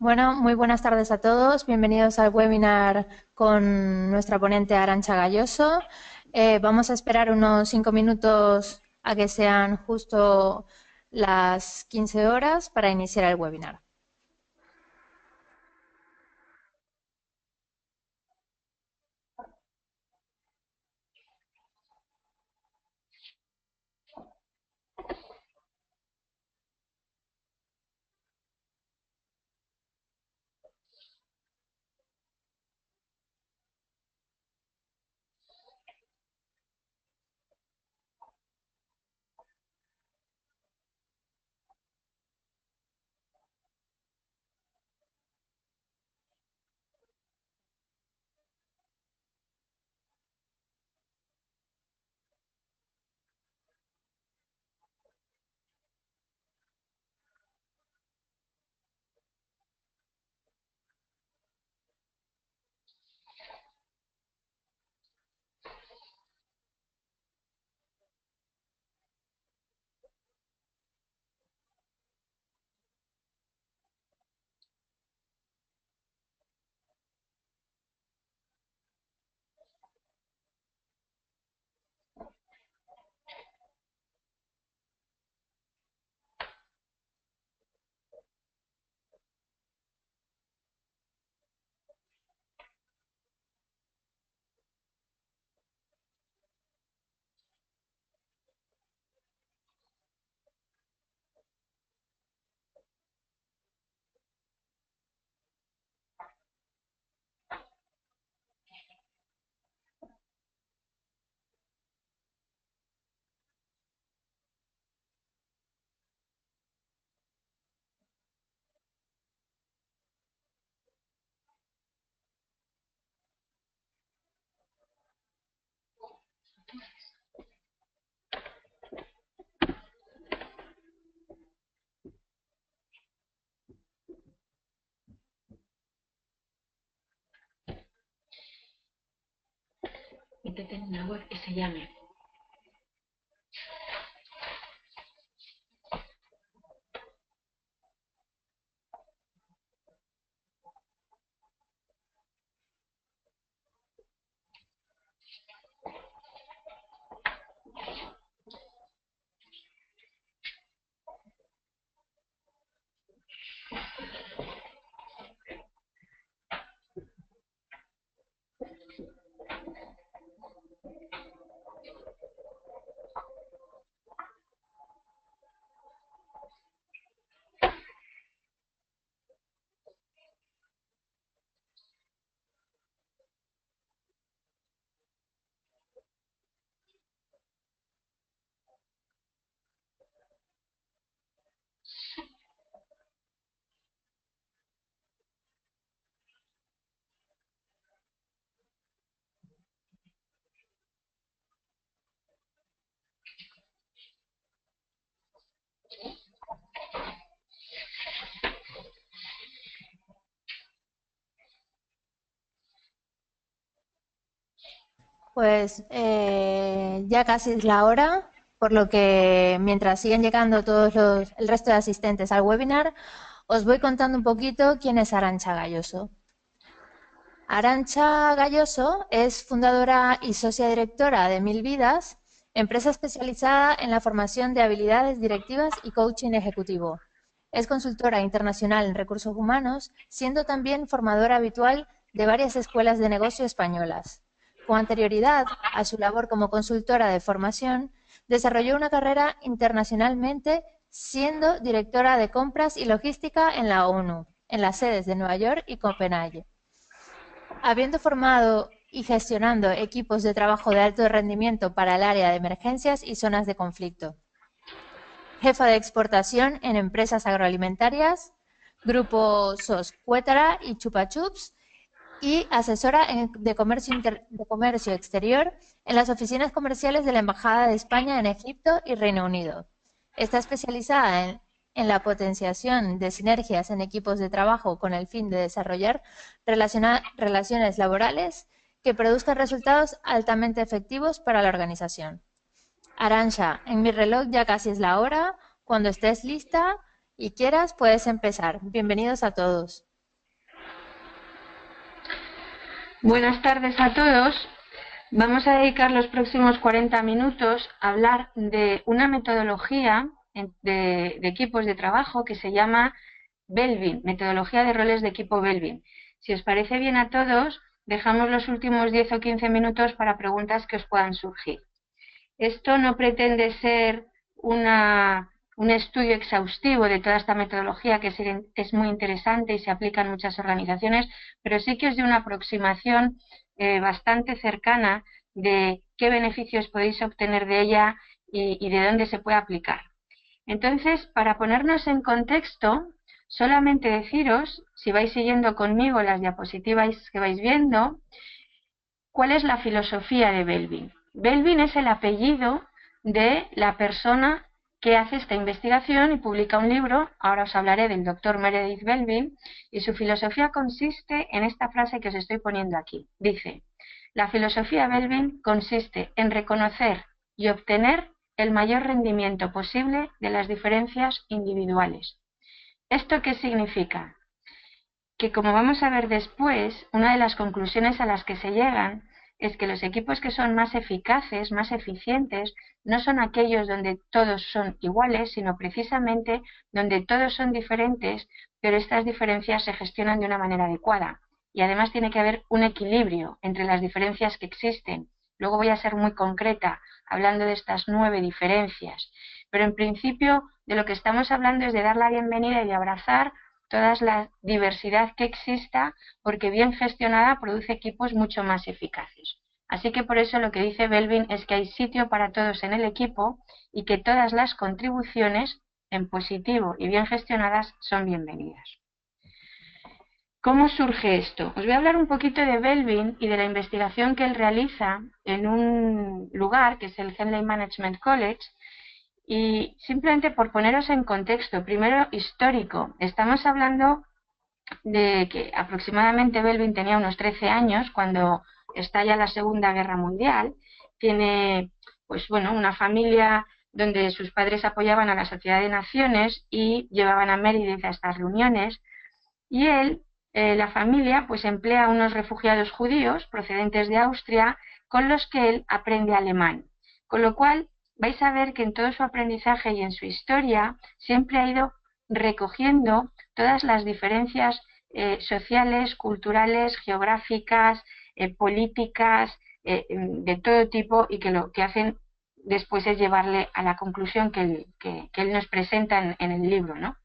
Bueno, muy buenas tardes a todos. Bienvenidos al webinar con nuestra ponente Arantxa Gayoso. Vamos a esperar unos 5 minutos a que sean justo las 15 horas para iniciar el webinar. Métete en una web que se llame Pues ya casi es la hora, por lo que mientras siguen llegando el resto de asistentes al webinar, os voy contando un poquito quién es Arantxa Gayoso. Arantxa Gayoso es fundadora y socia directora de Mil Vidas, empresa especializada en la formación de habilidades directivas y coaching ejecutivo. Es consultora internacional en recursos humanos, siendo también formadora habitual de varias escuelas de negocio españolas. Con anterioridad a su labor como consultora de formación, desarrolló una carrera internacionalmente siendo directora de compras y logística en la ONU, en las sedes de Nueva York y Copenhague. Habiendo formado y gestionando equipos de trabajo de alto rendimiento para el área de emergencias y zonas de conflicto. Jefa de exportación en empresas agroalimentarias, Grupo SOS Cuétara y Chupa Chups, y asesora de comercio exterior en las oficinas comerciales de la Embajada de España en Egipto y Reino Unido. Está especializada en la potenciación de sinergias en equipos de trabajo con el fin de desarrollar relaciones laborales que produzcan resultados altamente efectivos para la organización. Arantxa, en mi reloj ya casi es la hora. Cuando estés lista y quieras, puedes empezar. Bienvenidos a todos. Buenas tardes a todos. Vamos a dedicar los próximos 40 minutos a hablar de una metodología de equipos de trabajo que se llama Belbin, metodología de roles de equipo Belbin. Si os parece bien a todos, dejamos los últimos 10 o 15 minutos para preguntas que os puedan surgir. Esto no pretende ser un estudio exhaustivo de toda esta metodología, que es muy interesante y se aplica en muchas organizaciones, pero sí que os dé una aproximación bastante cercana de qué beneficios podéis obtener de ella y de dónde se puede aplicar. Entonces, para ponernos en contexto, solamente deciros, si vais siguiendo conmigo las diapositivas que vais viendo, cuál es la filosofía de Belbin. Belbin es el apellido de la persona que hace esta investigación y publica un libro. Ahora os hablaré del doctor Meredith Belbin, y su filosofía consiste en esta frase que os estoy poniendo aquí. Dice: la filosofía Belbin consiste en reconocer y obtener el mayor rendimiento posible de las diferencias individuales. ¿Esto qué significa? Que, como vamos a ver después, una de las conclusiones a las que se llegan es que los equipos que son más eficaces, más eficientes, no son aquellos donde todos son iguales, sino precisamente donde todos son diferentes, pero estas diferencias se gestionan de una manera adecuada. Y además tiene que haber un equilibrio entre las diferencias que existen. Luego voy a ser muy concreta hablando de estas 9 diferencias. Pero en principio de lo que estamos hablando es de dar la bienvenida y de abrazar toda la diversidad que exista, porque bien gestionada produce equipos mucho más eficaces. Así que por eso lo que dice Belbin es que hay sitio para todos en el equipo y que todas las contribuciones en positivo y bien gestionadas son bienvenidas. ¿Cómo surge esto? Os voy a hablar un poquito de Belbin y de la investigación que él realiza en un lugar que es el Henley Management College. Y simplemente por poneros en contexto, primero histórico, estamos hablando de que aproximadamente Belbin tenía unos 13 años cuando estalla la Segunda Guerra Mundial. Tiene, pues bueno, una familia donde sus padres apoyaban a la Sociedad de Naciones y llevaban a Meredith a estas reuniones. Y él, la familia, pues emplea a unos refugiados judíos procedentes de Austria con los que él aprende alemán. Con lo cual, vais a ver que en todo su aprendizaje y en su historia siempre ha ido recogiendo todas las diferencias sociales, culturales, geográficas, políticas, de todo tipo, y que lo que hacen después es llevarle a la conclusión que él nos presenta en el libro, ¿no?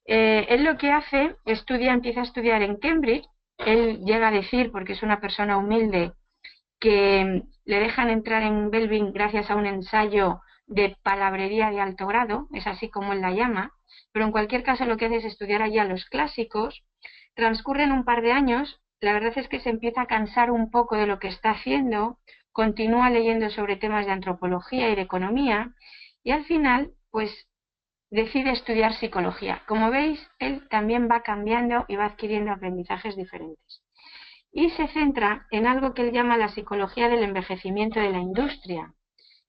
Él lo que hace, empieza a estudiar en Cambridge. Él llega a decir, porque es una persona humilde, que le dejan entrar en Belbin gracias a un ensayo de palabrería de alto grado, es así como él la llama, pero en cualquier caso lo que hace es estudiar allí a los clásicos. Transcurren un par de años, la verdad es que se empieza a cansar un poco de lo que está haciendo, continúa leyendo sobre temas de antropología y de economía, y al final, pues decide estudiar psicología. Como veis, él también va cambiando y va adquiriendo aprendizajes diferentes. Y se centra en algo que él llama la psicología del envejecimiento de la industria.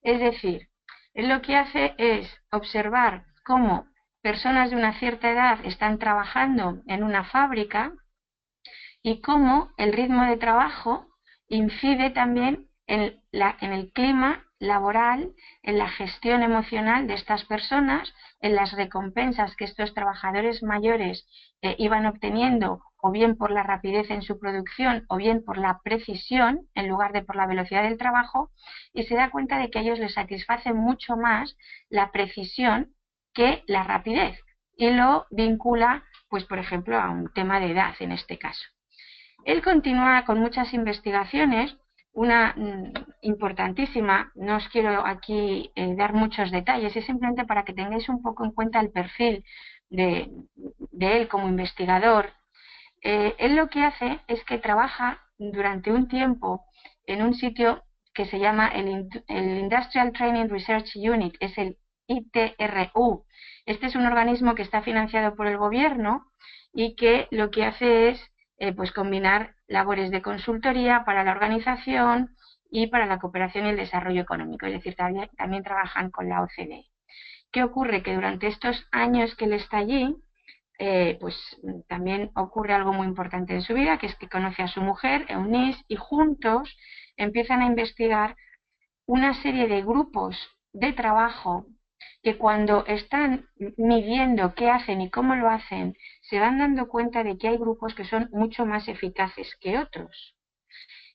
Es decir, él lo que hace es observar cómo personas de una cierta edad están trabajando en una fábrica y cómo el ritmo de trabajo incide también en el clima laboral, en la gestión emocional de estas personas, en las recompensas que estos trabajadores mayores iban obteniendo, o bien por la rapidez en su producción, o bien por la precisión en lugar de por la velocidad del trabajo, y se da cuenta de que a ellos les satisface mucho más la precisión que la rapidez, y lo vincula, pues por ejemplo, a un tema de edad en este caso. Él continúa con muchas investigaciones, una importantísima. No os quiero aquí dar muchos detalles, es simplemente para que tengáis un poco en cuenta el perfil de él como investigador. Él lo que hace es que trabaja durante un tiempo en un sitio que se llama el Industrial Training Research Unit, es el ITRU. Este es un organismo que está financiado por el gobierno y que lo que hace es pues combinar labores de consultoría para la organización y para la cooperación y el desarrollo económico, es decir, también trabajan con la OCDE. ¿Qué ocurre? Que durante estos años que él está allí, pues también ocurre algo muy importante en su vida, que es que conoce a su mujer, Eunice, y juntos empiezan a investigar una serie de grupos de trabajo que cuando están midiendo qué hacen y cómo lo hacen, se van dando cuenta de que hay grupos que son mucho más eficaces que otros.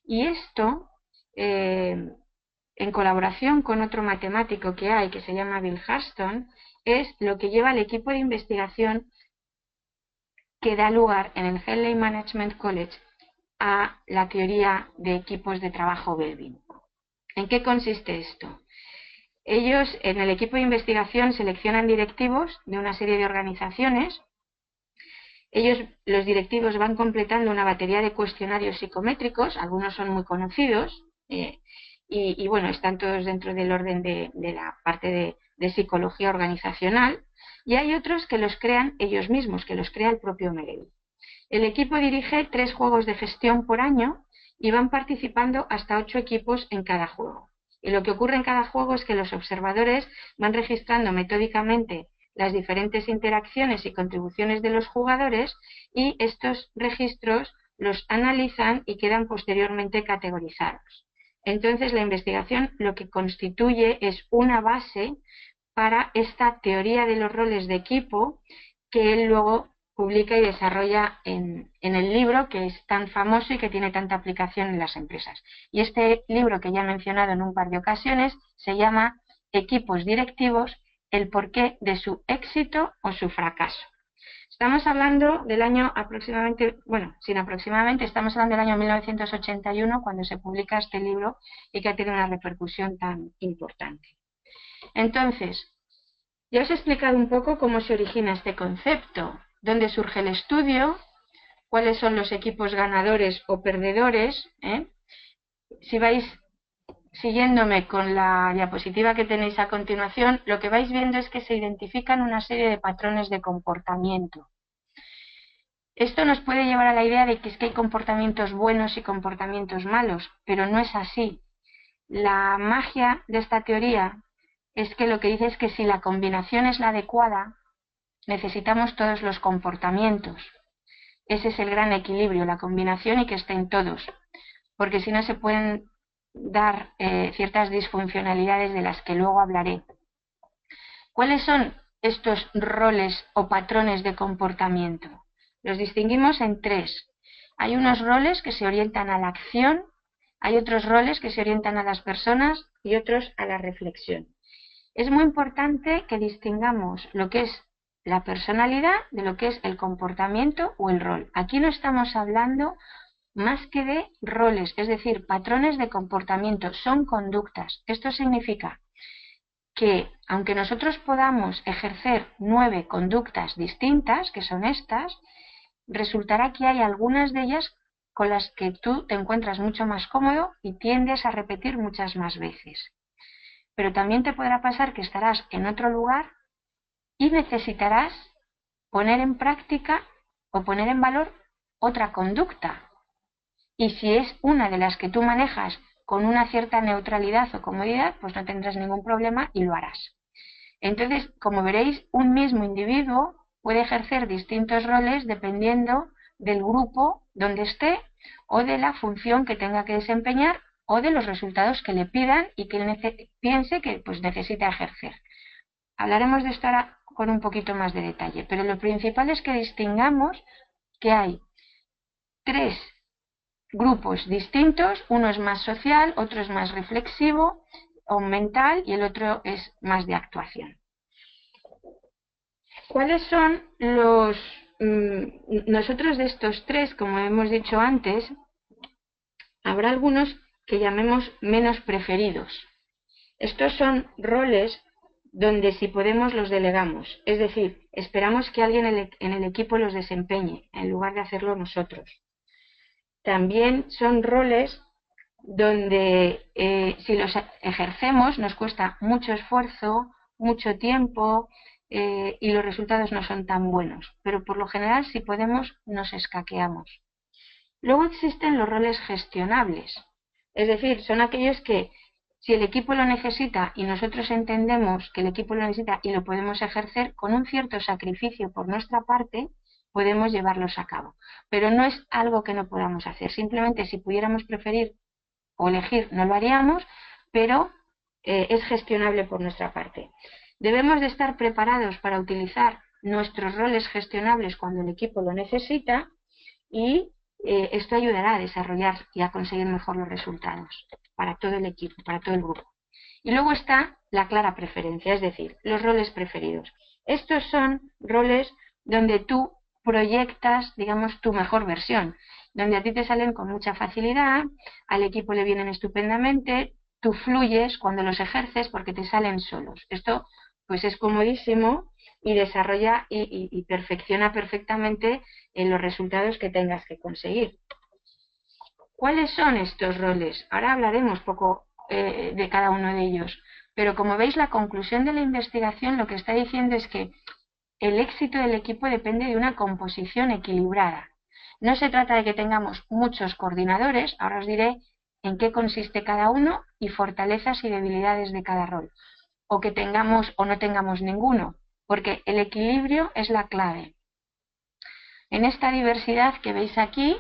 Y esto, en colaboración con otro matemático que hay, que se llama Bill Hurston, es lo que lleva al equipo de investigación que da lugar en el Henley Management College a la teoría de equipos de trabajo Belbin. ¿En qué consiste esto? Ellos, en el equipo de investigación, seleccionan directivos de una serie de organizaciones. Los directivos, van completando una batería de cuestionarios psicométricos, algunos son muy conocidos, y bueno, están todos dentro del orden de la parte de psicología organizacional, y hay otros que los crean ellos mismos, que los crea el propio Melville. El equipo dirige 3 juegos de gestión por año y van participando hasta 8 equipos en cada juego. Y lo que ocurre en cada juego es que los observadores van registrando metódicamente las diferentes interacciones y contribuciones de los jugadores, y estos registros los analizan y quedan posteriormente categorizados. Entonces, la investigación lo que constituye es una base para esta teoría de los roles de equipo que él luego publica y desarrolla en el libro que es tan famoso y que tiene tanta aplicación en las empresas. Y este libro, que ya he mencionado en un par de ocasiones, se llama Equipos directivos, el porqué de su éxito o su fracaso. Estamos hablando del año estamos hablando del año 1981, cuando se publica este libro y que ha tenido una repercusión tan importante. Entonces, ya os he explicado un poco cómo se origina este concepto, dónde surge el estudio, cuáles son los equipos ganadores o perdedores. Si vais siguiéndome con la diapositiva que tenéis a continuación, lo que vais viendo es que se identifican una serie de patrones de comportamiento. Esto nos puede llevar a la idea de que es que hay comportamientos buenos y comportamientos malos, pero no es así. La magia de esta teoría es que lo que dice es que si la combinación es la adecuada, necesitamos todos los comportamientos. Ese es el gran equilibrio, la combinación, y que estén todos, porque si no se pueden dar ciertas disfuncionalidades de las que luego hablaré. ¿Cuáles son estos roles o patrones de comportamiento? Los distinguimos en 3. Hay unos roles que se orientan a la acción, hay otros roles que se orientan a las personas y otros a la reflexión. Es muy importante que distingamos lo que es la personalidad de lo que es el comportamiento o el rol. Aquí no estamos hablando más que de roles, es decir, patrones de comportamiento, son conductas. Esto significa que aunque nosotros podamos ejercer 9 conductas distintas, que son estas, resultará que hay algunas de ellas con las que tú te encuentras mucho más cómodo y tiendes a repetir muchas más veces. Pero también te podrá pasar que estarás en otro lugar y necesitarás poner en práctica o poner en valor otra conducta. Y si es una de las que tú manejas con una cierta neutralidad o comodidad, pues no tendrás ningún problema y lo harás. Entonces, como veréis, un mismo individuo puede ejercer distintos roles dependiendo del grupo donde esté o de la función que tenga que desempeñar o de los resultados que le pidan y que él piense que pues, necesita ejercer. Hablaremos de esto ahora con un poquito más de detalle, pero lo principal es que distingamos que hay 3 grupos distintos, uno es más social, otro es más reflexivo o mental y el otro es más de actuación. ¿Cuáles son los... nosotros de estos 3, como hemos dicho antes, habrá algunos que llamemos menos preferidos. Estos son roles donde si podemos los delegamos, es decir, esperamos que alguien en el equipo los desempeñe en lugar de hacerlo nosotros. También son roles donde si los ejercemos nos cuesta mucho esfuerzo, mucho tiempo y los resultados no son tan buenos, pero por lo general si podemos nos escaqueamos. Luego existen los roles gestionables, es decir, son aquellos que Si el equipo lo necesita y nosotros entendemos que el equipo lo necesita y lo podemos ejercer, con un cierto sacrificio por nuestra parte, podemos llevarlos a cabo. Pero no es algo que no podamos hacer. Simplemente si pudiéramos preferir o elegir, no lo haríamos, pero es gestionable por nuestra parte. Debemos de estar preparados para utilizar nuestros roles gestionables cuando el equipo lo necesita y esto ayudará a desarrollar y a conseguir mejor los resultados para todo el equipo, para todo el grupo. Y luego está la clara preferencia, es decir, los roles preferidos. Estos son roles donde tú proyectas, digamos, tu mejor versión, donde a ti te salen con mucha facilidad, al equipo le vienen estupendamente, tú fluyes cuando los ejerces porque te salen solos. Esto pues es comodísimo y desarrolla y perfecciona perfectamente los resultados que tengas que conseguir. ¿Cuáles son estos roles? Ahora hablaremos poco de cada uno de ellos, pero como veis la conclusión de la investigación lo que está diciendo es que el éxito del equipo depende de una composición equilibrada. No se trata de que tengamos muchos coordinadores, ahora os diré en qué consiste cada uno y fortalezas y debilidades de cada rol, o que tengamos o no tengamos ninguno, porque el equilibrio es la clave. En esta diversidad que veis aquí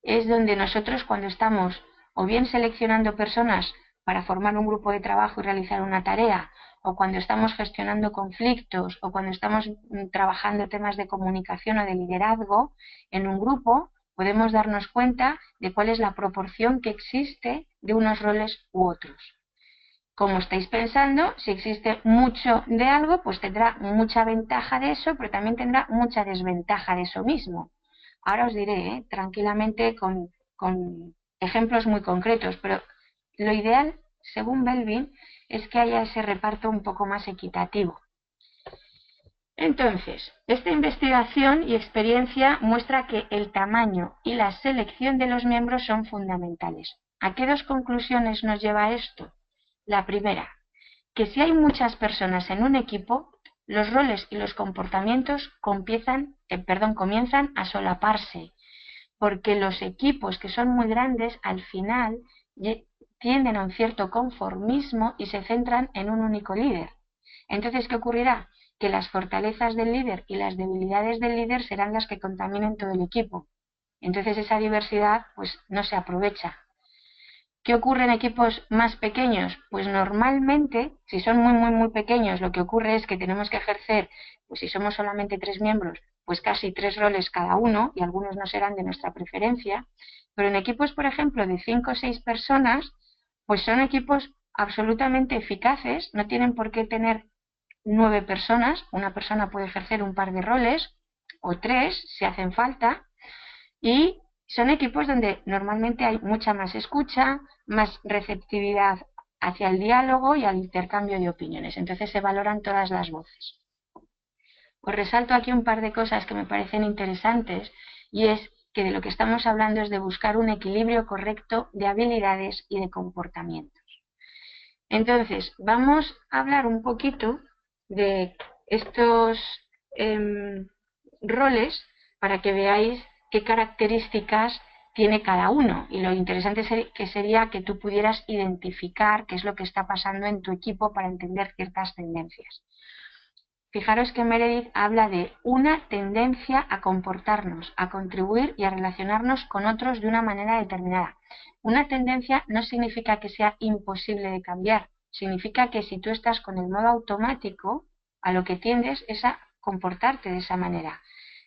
es donde nosotros cuando estamos o bien seleccionando personas para formar un grupo de trabajo y realizar una tarea, o cuando estamos gestionando conflictos, o cuando estamos trabajando temas de comunicación o de liderazgo en un grupo, podemos darnos cuenta de cuál es la proporción que existe de unos roles u otros. Como estáis pensando, si existe mucho de algo, pues tendrá mucha ventaja de eso, pero también tendrá mucha desventaja de eso mismo. Ahora os diré, tranquilamente, con ejemplos muy concretos, pero lo ideal, según Belvin, es que haya ese reparto un poco más equitativo. Entonces, esta investigación y experiencia muestra que el tamaño y la selección de los miembros son fundamentales. ¿A qué dos conclusiones nos lleva esto? La primera, que si hay muchas personas en un equipo, los roles y los comportamientos comienzan a solaparse, porque los equipos que son muy grandes al final tienden a un cierto conformismo y se centran en un único líder. Entonces, ¿qué ocurrirá? Que las fortalezas del líder y las debilidades del líder serán las que contaminen todo el equipo. Entonces esa diversidad pues no se aprovecha. ¿Qué ocurre en equipos más pequeños? Pues normalmente, si son muy pequeños, lo que ocurre es que tenemos que ejercer, pues si somos solamente 3 miembros, pues casi 3 roles cada uno, y algunos no serán de nuestra preferencia. Pero en equipos, por ejemplo, de 5 o 6 personas, pues son equipos absolutamente eficaces, no tienen por qué tener 9 personas, una persona puede ejercer un par de roles, o 3 si hacen falta, y son equipos donde normalmente hay mucha más escucha, más receptividad hacia el diálogo y al intercambio de opiniones. Entonces se valoran todas las voces. Os resalto aquí un par de cosas que me parecen interesantes y es que de lo que estamos hablando es de buscar un equilibrio correcto de habilidades y de comportamientos. Entonces, vamos a hablar un poquito de estos roles para que veáis qué características tiene cada uno. Y lo interesante sería que tú pudieras identificar qué es lo que está pasando en tu equipo para entender ciertas tendencias. Fijaros que Meredith habla de una tendencia a comportarnos, a contribuir y a relacionarnos con otros de una manera determinada. Una tendencia no significa que sea imposible de cambiar, significa que si tú estás con el modo automático, a lo que tiendes es a comportarte de esa manera.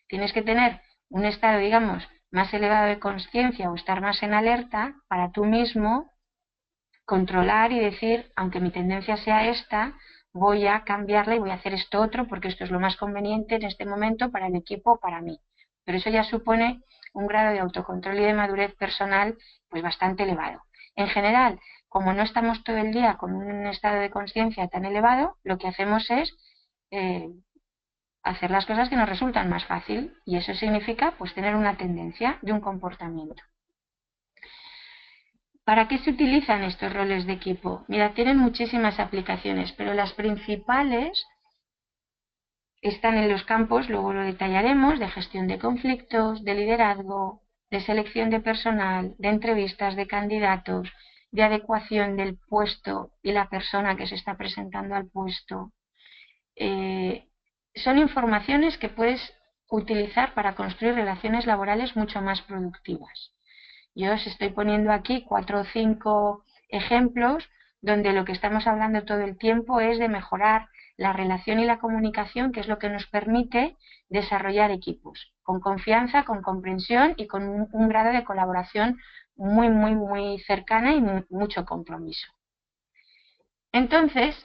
Tienes que tener un estado, digamos, más elevado de conciencia o estar más en alerta para tú mismo controlar y decir, aunque mi tendencia sea esta, voy a cambiarla y voy a hacer esto otro porque esto es lo más conveniente en este momento para el equipo o para mí. Pero eso ya supone un grado de autocontrol y de madurez personal pues bastante elevado. En general, como no estamos todo el día con un estado de conciencia tan elevado, lo que hacemos es hacer las cosas que nos resultan más fácil y eso significa pues tener una tendencia de un comportamiento. ¿Para qué se utilizan estos roles de equipo? Mira, tienen muchísimas aplicaciones, pero las principales están en los campos, luego lo detallaremos, de gestión de conflictos, de liderazgo, de selección de personal, de entrevistas de candidatos de adecuación del puesto y la persona que se está presentando al puesto. Son informaciones que puedes utilizar para construir relaciones laborales mucho más productivas. Yo os estoy poniendo aquí 4 o 5 ejemplos donde lo que estamos hablando todo el tiempo es de mejorar la relación y la comunicación, que es lo que nos permite desarrollar equipos con confianza, con comprensión y con un grado de colaboración muy cercana y mucho compromiso. Entonces,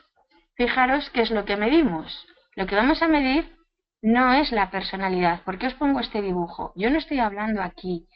fijaros qué es lo que medimos. Lo que vamos a medir no es la personalidad. ¿Por qué os pongo este dibujo? Yo no estoy hablando aquí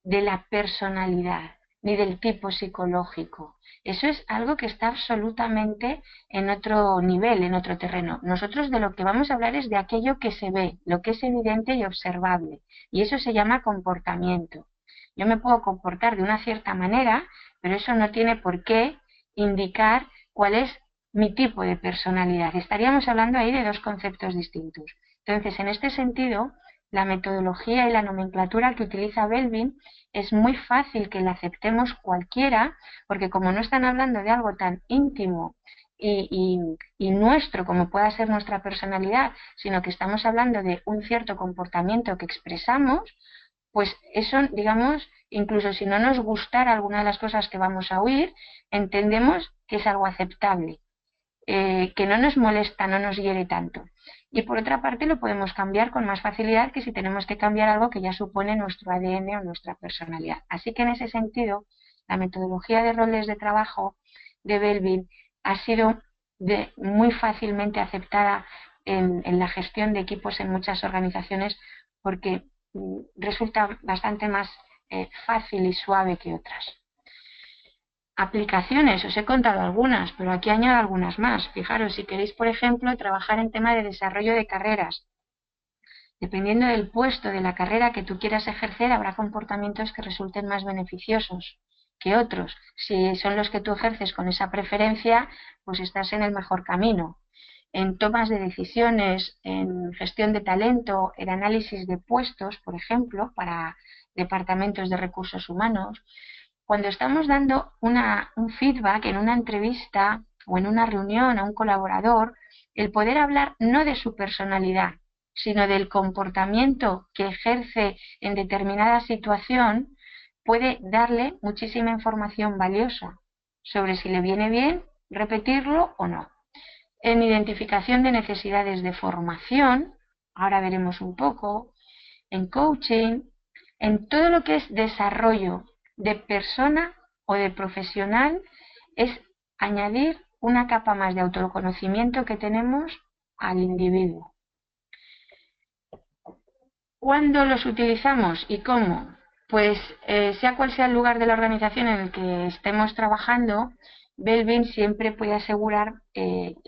de la personalidad ni del tipo psicológico. Eso es algo que está absolutamente en otro nivel, en otro terreno. Nosotros de lo que vamos a hablar es de aquello que se ve, lo que es evidente y observable. Y eso se llama comportamiento. Yo me puedo comportar de una cierta manera, pero eso no tiene por qué indicar cuál es mi tipo de personalidad. Estaríamos hablando ahí de dos conceptos distintos. Entonces, en este sentido, la metodología y la nomenclatura que utiliza Belvin es muy fácil que la aceptemos cualquiera, porque como no están hablando de algo tan íntimo y nuestro como pueda ser nuestra personalidad, sino que estamos hablando de un cierto comportamiento que expresamos, pues eso, digamos, incluso si no nos gustara alguna de las cosas que vamos a oír, entendemos que es algo aceptable, que no nos molesta, no nos hiere tanto. Y por otra parte lo podemos cambiar con más facilidad que si tenemos que cambiar algo que ya supone nuestro ADN o nuestra personalidad. Así que en ese sentido, la metodología de roles de trabajo de Belvin ha sido muy fácilmente aceptada en la gestión de equipos en muchas organizaciones porque resulta bastante más fácil y suave que otras. Aplicaciones, os he contado algunas, pero aquí añado algunas más. Fijaros, si queréis, por ejemplo, trabajar en tema de desarrollo de carreras, dependiendo del puesto de la carrera que tú quieras ejercer, habrá comportamientos que resulten más beneficiosos que otros. Si son los que tú ejerces con esa preferencia, pues estás en el mejor camino. En tomas de decisiones, en gestión de talento, en análisis de puestos, por ejemplo, para departamentos de recursos humanos. Cuando estamos dando un feedback en una entrevista o en una reunión a un colaborador, el poder hablar no de su personalidad, sino del comportamiento que ejerce en determinada situación, puede darle muchísima información valiosa sobre si le viene bien repetirlo o no. En identificación de necesidades de formación, ahora veremos un poco, en coaching, en todo lo que es desarrollo de persona o de profesional, es añadir una capa más de autoconocimiento que tenemos al individuo. ¿Cuándo los utilizamos y cómo? Pues sea cual sea el lugar de la organización en el que estemos trabajando, Belvin siempre puede asegurar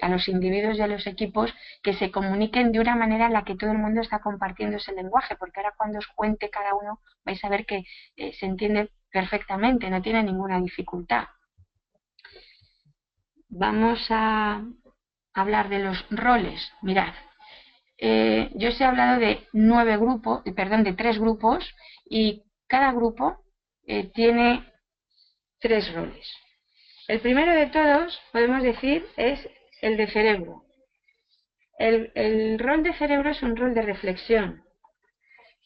a los individuos y a los equipos que se comuniquen de una manera en la que todo el mundo está compartiendo ese lenguaje, porque ahora cuando os cuente cada uno vais a ver que se entiende perfectamente, no tiene ninguna dificultad. Vamos a hablar de los roles. Mirad, yo os he hablado de 3 grupos y cada grupo tiene 3 roles. El primero de todos, podemos decir, es el de cerebro. El rol de cerebro es un rol de reflexión.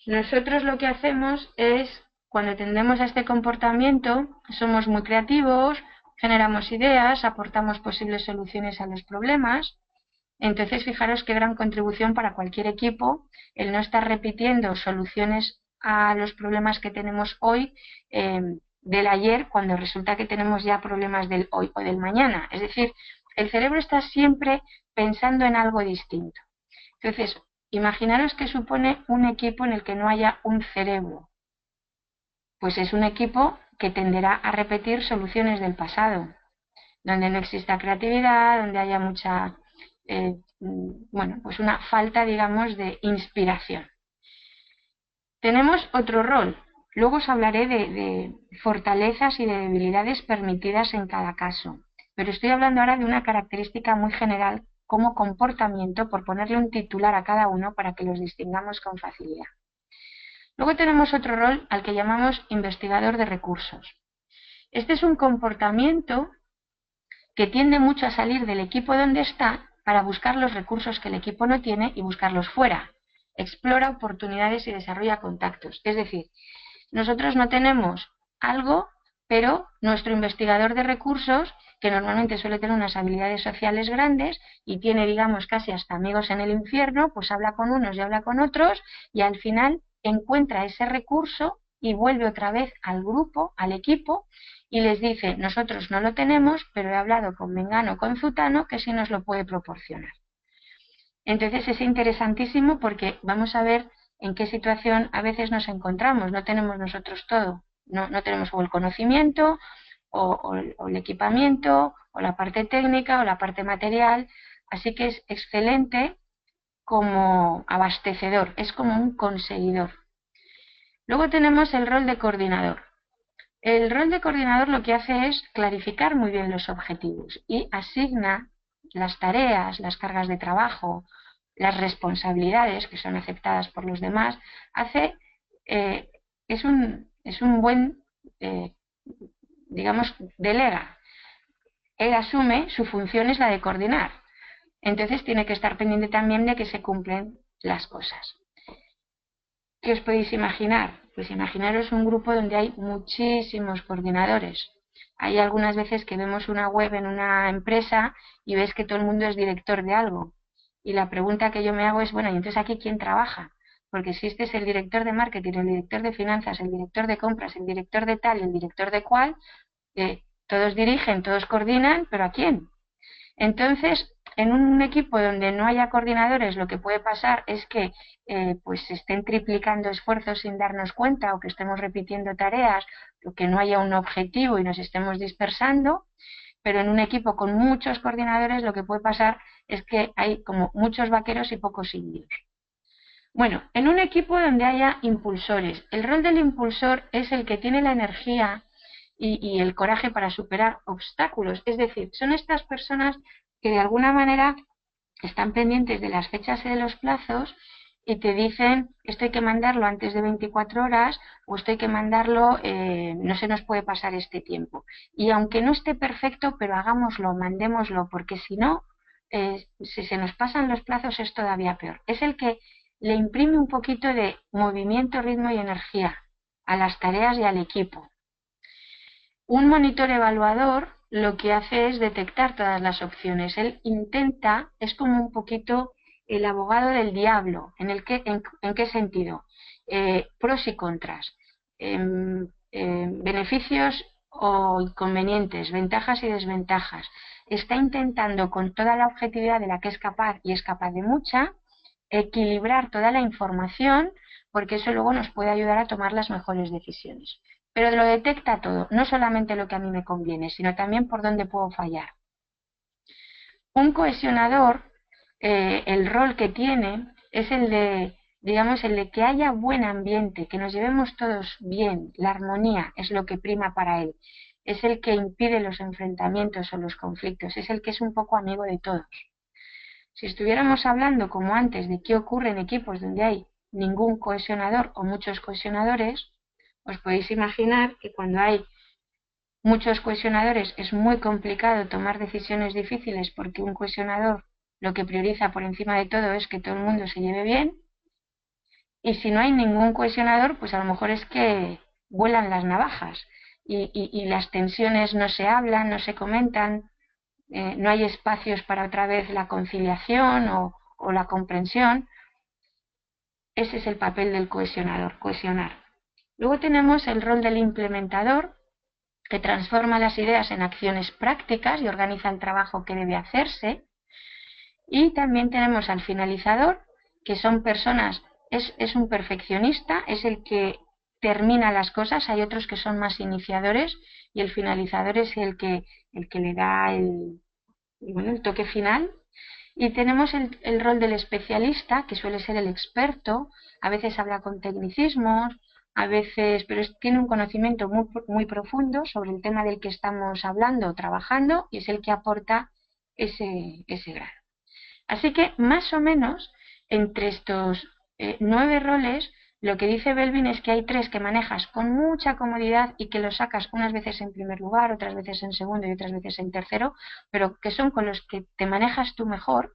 Nosotros lo que hacemos es, cuando tendemos a este comportamiento, somos muy creativos, generamos ideas, aportamos posibles soluciones a los problemas. Entonces, fijaros qué gran contribución para cualquier equipo el no estar repitiendo soluciones a los problemas que tenemos hoy del ayer, cuando resulta que tenemos ya problemas del hoy o del mañana. Es decir, el cerebro está siempre pensando en algo distinto. Entonces, imaginaros que supone un equipo en el que no haya un cerebro. Pues es un equipo que tenderá a repetir soluciones del pasado, donde no exista creatividad, donde haya mucha, pues una falta, digamos, de inspiración. Tenemos otro rol. Luego os hablaré de fortalezas y de debilidades permitidas en cada caso. Pero estoy hablando ahora de una característica muy general como comportamiento, por ponerle un titular a cada uno para que los distingamos con facilidad. Luego tenemos otro rol al que llamamos investigador de recursos. Este es un comportamiento que tiende mucho a salir del equipo donde está para buscar los recursos que el equipo no tiene y buscarlos fuera. Explora oportunidades y desarrolla contactos. Es decir, nosotros no tenemos algo, pero nuestro investigador de recursos, que normalmente suele tener unas habilidades sociales grandes y tiene, digamos, casi hasta amigos en el infierno, pues habla con unos y habla con otros y al final encuentra ese recurso y vuelve otra vez al grupo, al equipo, y les dice, nosotros no lo tenemos, pero he hablado con Mengano, con Zutano, que sí nos lo puede proporcionar. Entonces es interesantísimo porque vamos a ver en qué situación a veces nos encontramos. No tenemos nosotros todo, no tenemos o el conocimiento, o el equipamiento, o la parte técnica, o la parte material. Así que es excelente como abastecedor, es como un conseguidor. Luego tenemos el rol de coordinador. El rol de coordinador lo que hace es clarificar muy bien los objetivos y asigna las tareas, las cargas de trabajo, las responsabilidades que son aceptadas por los demás. Es un buen, digamos, delega. Él asume, su función es la de coordinar. Entonces tiene que estar pendiente también de que se cumplen las cosas. ¿Qué os podéis imaginar? Pues imaginaros un grupo donde hay muchísimos coordinadores. Hay algunas veces que vemos una web en una empresa y ves que todo el mundo es director de algo. Y la pregunta que yo me hago es, bueno, ¿y entonces aquí quién trabaja? Porque si este es el director de marketing, el director de finanzas, el director de compras, el director de tal y el director de cual, todos dirigen, todos coordinan, ¿pero a quién? Entonces, en un equipo donde no haya coordinadores, lo que puede pasar es que pues se estén triplicando esfuerzos sin darnos cuenta o que estemos repitiendo tareas o que no haya un objetivo y nos estemos dispersando. Pero en un equipo con muchos coordinadores lo que puede pasar es que hay como muchos vaqueros y pocos indios. Bueno, en un equipo donde haya impulsores, el rol del impulsor es el que tiene la energía y el coraje para superar obstáculos. Es decir, son estas personas que de alguna manera están pendientes de las fechas y de los plazos y te dicen, esto hay que mandarlo antes de 24 horas o esto hay que mandarlo, no se nos puede pasar este tiempo. Y aunque no esté perfecto, pero hagámoslo, mandémoslo, porque si no, si se nos pasan los plazos es todavía peor. Es el que le imprime un poquito de movimiento, ritmo y energía a las tareas y al equipo. Un monitor evaluador lo que hace es detectar todas las opciones. Él intenta, es como un poquito el abogado del diablo. ¿En qué sentido? Pros y contras, beneficios o inconvenientes, ventajas y desventajas. Está intentando con toda la objetividad de la que es capaz, y es capaz de mucha, equilibrar toda la información, porque eso luego nos puede ayudar a tomar las mejores decisiones. Pero lo detecta todo, no solamente lo que a mí me conviene, sino también por dónde puedo fallar. Un cohesionador, el rol que tiene es el de, digamos, el de que haya buen ambiente, que nos llevemos todos bien, la armonía es lo que prima para él. Es el que impide los enfrentamientos o los conflictos, es el que es un poco amigo de todos. Si estuviéramos hablando, como antes, de qué ocurre en equipos donde hay ningún cohesionador o muchos cohesionadores, os podéis imaginar que cuando hay muchos cohesionadores es muy complicado tomar decisiones difíciles porque un cohesionador lo que prioriza por encima de todo es que todo el mundo se lleve bien. Y si no hay ningún cohesionador, pues a lo mejor es que vuelan las navajas y las tensiones no se hablan, no se comentan, no hay espacios para otra vez la conciliación o la comprensión. Ese es el papel del cohesionador, cohesionar. Luego tenemos el rol del implementador, que transforma las ideas en acciones prácticas y organiza el trabajo que debe hacerse. Y también tenemos al finalizador, que son personas, es un perfeccionista, es el que termina las cosas. Hay otros que son más iniciadores y el finalizador es el que le da el toque final. Y tenemos el rol del especialista, que suele ser el experto, a veces habla con tecnicismos, a veces, pero tiene un conocimiento muy profundo sobre el tema del que estamos hablando o trabajando y es el que aporta ese grado. Así que, más o menos, entre estos 9 roles Lo que dice Belvin es que hay 3 que manejas con mucha comodidad y que los sacas unas veces en primer lugar, otras veces en segundo y otras veces en tercero, pero que son con los que te manejas tú mejor.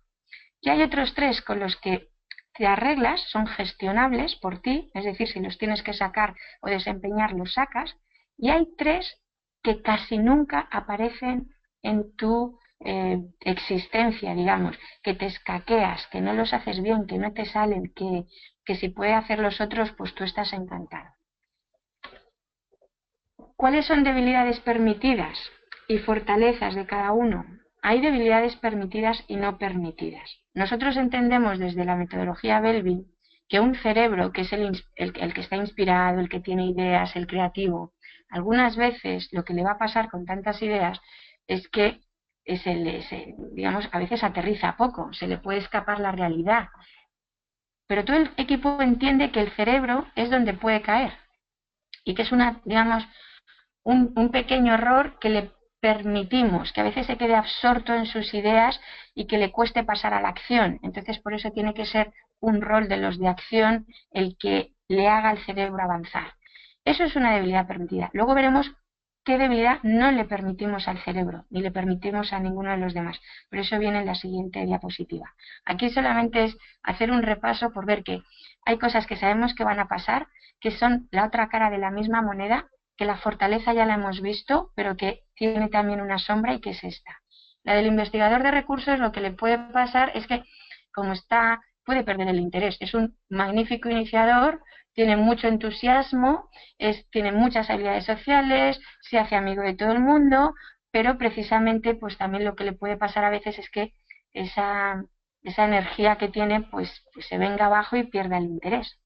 Y hay otros 3 con los que te arreglas, son gestionables por ti, es decir, si los tienes que sacar o desempeñar, los sacas. Y hay 3 que casi nunca aparecen en tu existencia, digamos, que te escaqueas, que no los haces bien, que no te salen, que si puede hacer los otros, pues tú estás encantado. ¿Cuáles son debilidades permitidas y fortalezas de cada uno? Hay debilidades permitidas y no permitidas. Nosotros entendemos desde la metodología Belvin que un cerebro, que es el que está inspirado, el que tiene ideas, el creativo, algunas veces lo que le va a pasar con tantas ideas es que digamos, a veces aterriza poco, se le puede escapar la realidad. Pero todo el equipo entiende que el cerebro es donde puede caer y que es digamos, un pequeño error que le permitimos, que a veces se quede absorto en sus ideas y que le cueste pasar a la acción. Entonces, por eso tiene que ser un rol de los de acción el que le haga al cerebro avanzar. Eso es una debilidad permitida. Luego veremos qué debilidad no le permitimos al cerebro, ni le permitimos a ninguno de los demás. Pero eso viene en la siguiente diapositiva. Aquí solamente es hacer un repaso por ver que hay cosas que sabemos que van a pasar, que son la otra cara de la misma moneda, que la fortaleza ya la hemos visto, pero que tiene también una sombra y que es esta. La del investigador de recursos, lo que le puede pasar es que, como puede perder el interés. Es un magnífico iniciador, tiene mucho entusiasmo, tiene muchas habilidades sociales, se hace amigo de todo el mundo, pero precisamente pues también lo que le puede pasar a veces es que esa energía que tiene pues se venga abajo y pierda el interés.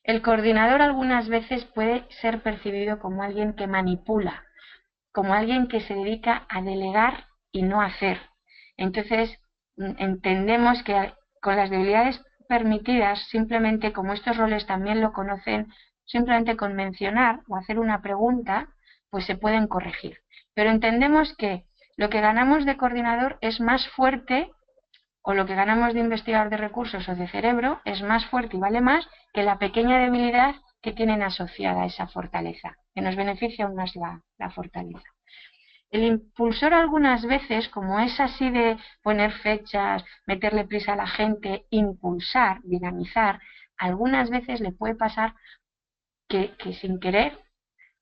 El coordinador algunas veces puede ser percibido como alguien que manipula, como alguien que se dedica a delegar y no a hacer. Entonces, entendemos que con las debilidades permitidas, simplemente como estos roles también lo conocen, simplemente con mencionar o hacer una pregunta, pues se pueden corregir. Pero entendemos que lo que ganamos de coordinador es más fuerte, o lo que ganamos de investigador de recursos o de cerebro es más fuerte y vale más que la pequeña debilidad que tienen asociada a esa fortaleza, que nos beneficia aún más la fortaleza. El impulsor algunas veces, como es así de poner fechas, meterle prisa a la gente, impulsar, dinamizar, algunas veces le puede pasar que sin querer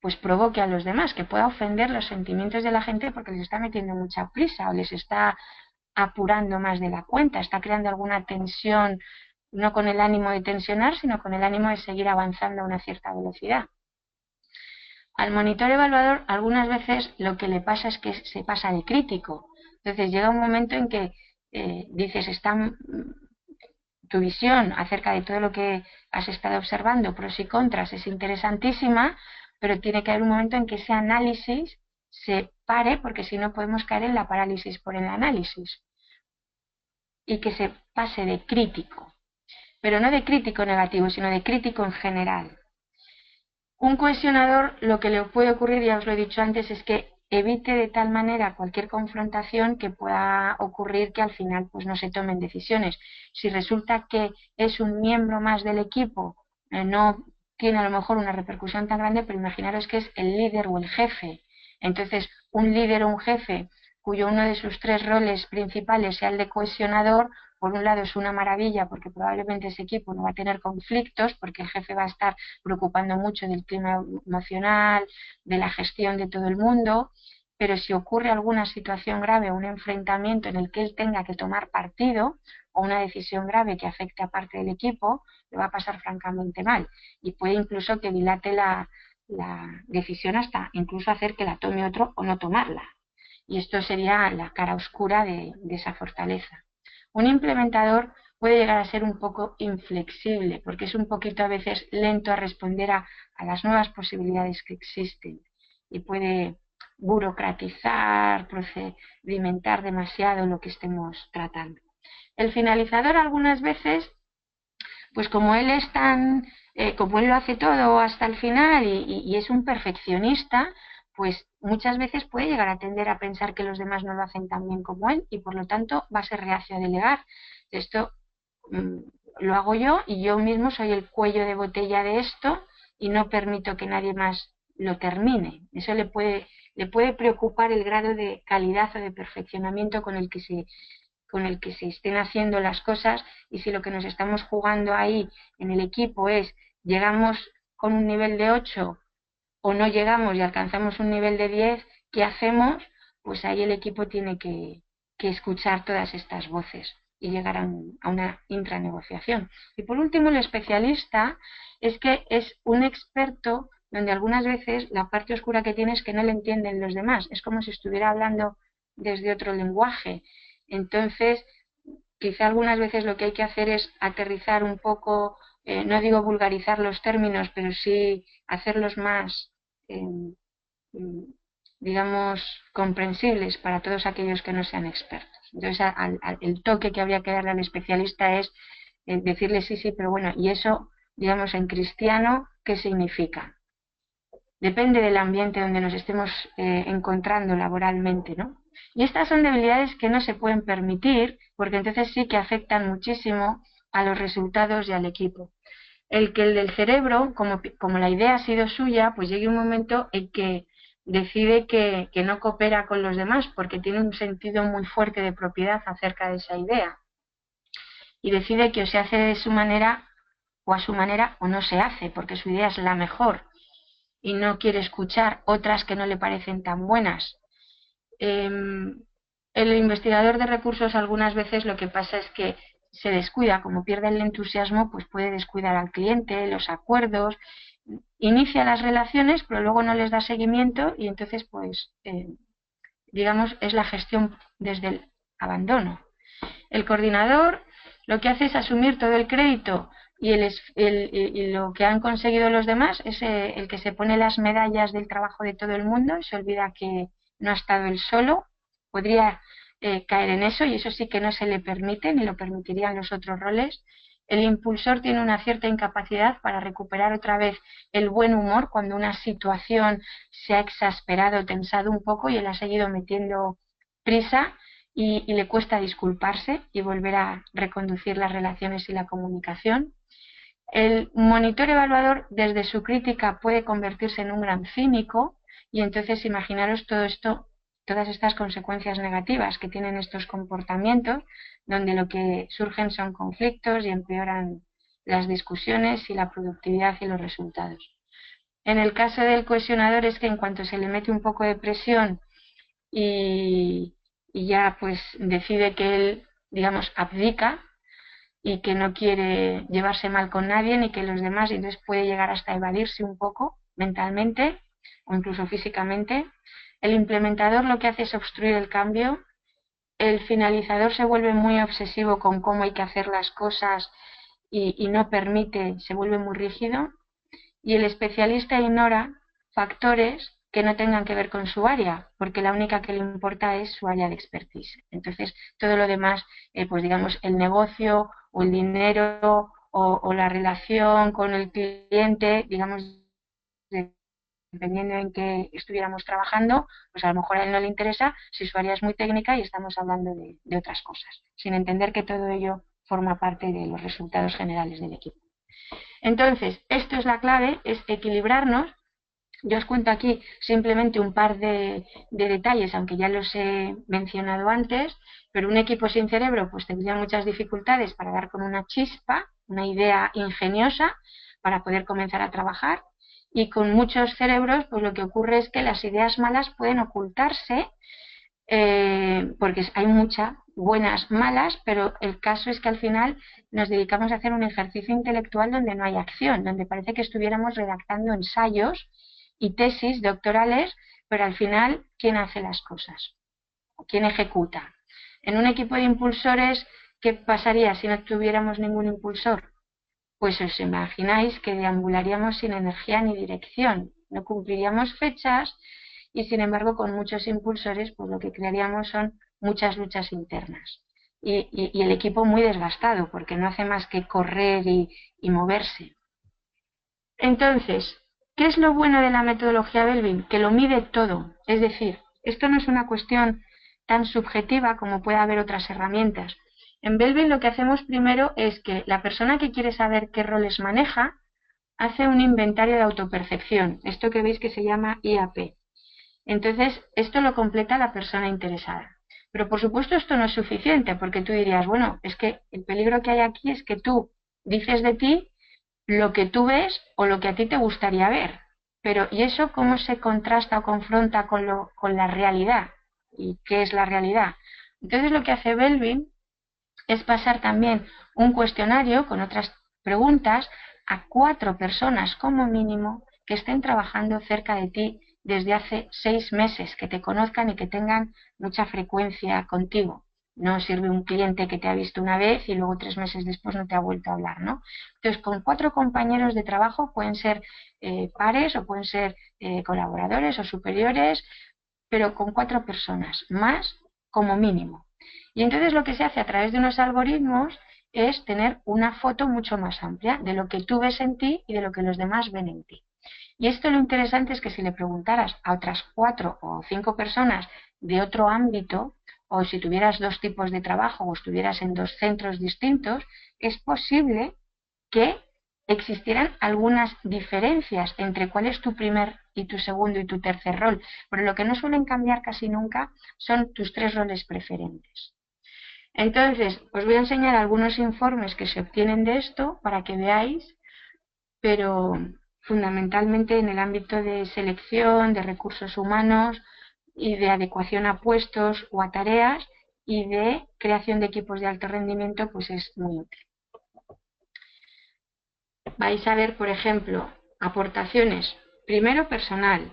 pues provoque a los demás, que pueda ofender los sentimientos de la gente porque les está metiendo mucha prisa o les está apurando más de la cuenta, está creando alguna tensión, no con el ánimo de tensionar, sino con el ánimo de seguir avanzando a una cierta velocidad. Al monitor evaluador algunas veces lo que le pasa es que se pasa de crítico. Entonces llega un momento en que dices, tu visión acerca de todo lo que has estado observando, pros y contras, es interesantísima, pero tiene que haber un momento en que ese análisis se pare, porque si no podemos caer en la parálisis por el análisis. Y que se pase de crítico, pero no de crítico negativo, sino de crítico en general. Un cohesionador, lo que le puede ocurrir, ya os lo he dicho antes, es que evite de tal manera cualquier confrontación que pueda ocurrir que al final pues no se tomen decisiones. Si resulta que es un miembro más del equipo, no tiene a lo mejor una repercusión tan grande, pero imaginaros que es el líder o el jefe. Entonces, un líder o un jefe cuyo uno de sus 3 roles principales sea el de cohesionador, por un lado es una maravilla porque probablemente ese equipo no va a tener conflictos porque el jefe va a estar preocupando mucho del clima emocional, de la gestión de todo el mundo, pero si ocurre alguna situación grave o un enfrentamiento en el que él tenga que tomar partido o una decisión grave que afecte a parte del equipo, le va a pasar francamente mal y puede incluso que dilate la decisión hasta incluso hacer que la tome otro o no tomarla. Y esto sería la cara oscura de esa fortaleza. Un implementador puede llegar a ser un poco inflexible, porque es un poquito a veces lento a responder a las nuevas posibilidades que existen y puede burocratizar, procedimentar demasiado lo que estemos tratando. El finalizador algunas veces, pues como él es como él lo hace todo hasta el final y es un perfeccionista, pues muchas veces puede llegar a tender a pensar que los demás no lo hacen tan bien como él y por lo tanto va a ser reacio a delegar. Esto lo hago yo y yo mismo soy el cuello de botella de esto y no permito que nadie más lo termine. Eso le puede preocupar el grado de calidad o de perfeccionamiento con el que se estén haciendo las cosas, y si lo que nos estamos jugando ahí en el equipo es llegamos con un nivel de 8 o no llegamos y alcanzamos un nivel de 10, ¿qué hacemos? Pues ahí el equipo tiene que escuchar todas estas voces y llegar a una intranegociación. Y por último, el especialista es que es un experto donde algunas veces la parte oscura que tiene es que no le entienden los demás. Es como si estuviera hablando desde otro lenguaje. Entonces, quizá algunas veces lo que hay que hacer es aterrizar un poco, no digo vulgarizar los términos, pero sí hacerlos más, digamos, comprensibles para todos aquellos que no sean expertos. Entonces, el toque que habría que darle al especialista es decirle sí, pero bueno, y eso, digamos, en cristiano, ¿qué significa? Depende del ambiente donde nos estemos encontrando laboralmente, ¿no? Y estas son debilidades que no se pueden permitir, porque entonces sí que afectan muchísimo a los resultados y al equipo. El del cerebro, como la idea ha sido suya, pues llegue un momento en que decide que no coopera con los demás porque tiene un sentido muy fuerte de propiedad acerca de esa idea. Y decide que o se hace de su manera o a su manera o no se hace, porque su idea es la mejor y no quiere escuchar otras que no le parecen tan buenas. El investigador de recursos algunas veces lo que pasa es que se descuida, como pierde el entusiasmo, pues puede descuidar al cliente, los acuerdos, inicia las relaciones, pero luego no les da seguimiento y entonces, pues, digamos, es la gestión desde el abandono. El coordinador lo que hace es asumir todo el crédito y lo que han conseguido los demás es el que se pone las medallas del trabajo de todo el mundo y se olvida que no ha estado él solo. Podría caer en eso y eso sí que no se le permite ni lo permitirían los otros roles. El impulsor tiene una cierta incapacidad para recuperar otra vez el buen humor cuando una situación se ha exasperado, tensado un poco y él ha seguido metiendo prisa y le cuesta disculparse y volver a reconducir las relaciones y la comunicación. El monitor evaluador desde su crítica puede convertirse en un gran cínico y entonces imaginaros todo esto, todas estas consecuencias negativas que tienen estos comportamientos, donde lo que surgen son conflictos y empeoran las discusiones y la productividad y los resultados. En el caso del cohesionador es que en cuanto se le mete un poco de presión y ya pues decide que él, digamos, abdica y que no quiere llevarse mal con nadie ni que los demás, y entonces puede llegar hasta evadirse un poco mentalmente o incluso físicamente. El implementador lo que hace es obstruir el cambio. El finalizador se vuelve muy obsesivo con cómo hay que hacer las cosas y no permite, se vuelve muy rígido. Y el especialista ignora factores que no tengan que ver con su área, porque la única que le importa es su área de expertise. Entonces, todo lo demás, pues digamos, el negocio o el dinero o la relación con el cliente, digamos, dependiendo en qué estuviéramos trabajando, pues a lo mejor a él no le interesa si su área es muy técnica y estamos hablando de otras cosas, sin entender que todo ello forma parte de los resultados generales del equipo. Entonces, esto es la clave, es equilibrarnos. Yo os cuento aquí simplemente un par de detalles, aunque ya los he mencionado antes, pero un equipo sin cerebro pues tendría muchas dificultades para dar con una chispa, una idea ingeniosa para poder comenzar a trabajar, y con muchos cerebros pues lo que ocurre es que las ideas malas pueden ocultarse, porque hay muchas buenas, malas, pero el caso es que al final nos dedicamos a hacer un ejercicio intelectual donde no hay acción, donde parece que estuviéramos redactando ensayos y tesis doctorales, pero al final, ¿quién hace las cosas? ¿Quién ejecuta? En un equipo de impulsores, ¿qué pasaría si no tuviéramos ningún impulsor? Pues os imagináis que deambularíamos sin energía ni dirección, no cumpliríamos fechas y sin embargo con muchos impulsores pues lo que crearíamos son muchas luchas internas y el equipo muy desgastado porque no hace más que correr y moverse. Entonces, ¿qué es lo bueno de la metodología Belbin? Que lo mide todo. Es decir, esto no es una cuestión tan subjetiva como puede haber otras herramientas. En Belvin lo que hacemos primero es que la persona que quiere saber qué roles maneja hace un inventario de autopercepción, esto que veis que se llama IAP. Entonces, esto lo completa la persona interesada. Pero por supuesto esto no es suficiente, porque tú dirías, bueno, es que el peligro que hay aquí es que tú dices de ti lo que tú ves o lo que a ti te gustaría ver. Pero, ¿y eso cómo se contrasta o confronta con la realidad? ¿Y qué es la realidad? Entonces lo que hace Belvin es pasar también un cuestionario con otras preguntas a 4 personas como mínimo que estén trabajando cerca de ti desde hace 6 meses, que te conozcan y que tengan mucha frecuencia contigo. No sirve un cliente que te ha visto una vez y luego 3 meses después no te ha vuelto a hablar, ¿no? Entonces, con 4 compañeros de trabajo, pueden ser pares o pueden ser colaboradores o superiores, pero con 4 personas, más como mínimo. Y entonces lo que se hace a través de unos algoritmos es tener una foto mucho más amplia de lo que tú ves en ti y de lo que los demás ven en ti. Y esto lo interesante es que si le preguntaras a otras 4 o 5 personas de otro ámbito, o si tuvieras 2 tipos de trabajo o estuvieras en 2 centros distintos, es posible que existieran algunas diferencias entre cuál es tu primer y tu segundo y tu tercer rol, pero lo que no suelen cambiar casi nunca son tus 3 roles preferentes. Entonces, os voy a enseñar algunos informes que se obtienen de esto para que veáis, pero fundamentalmente en el ámbito de selección, de recursos humanos y de adecuación a puestos o a tareas y de creación de equipos de alto rendimiento, pues es muy útil. Vais a ver, por ejemplo, aportaciones. Primero, personal.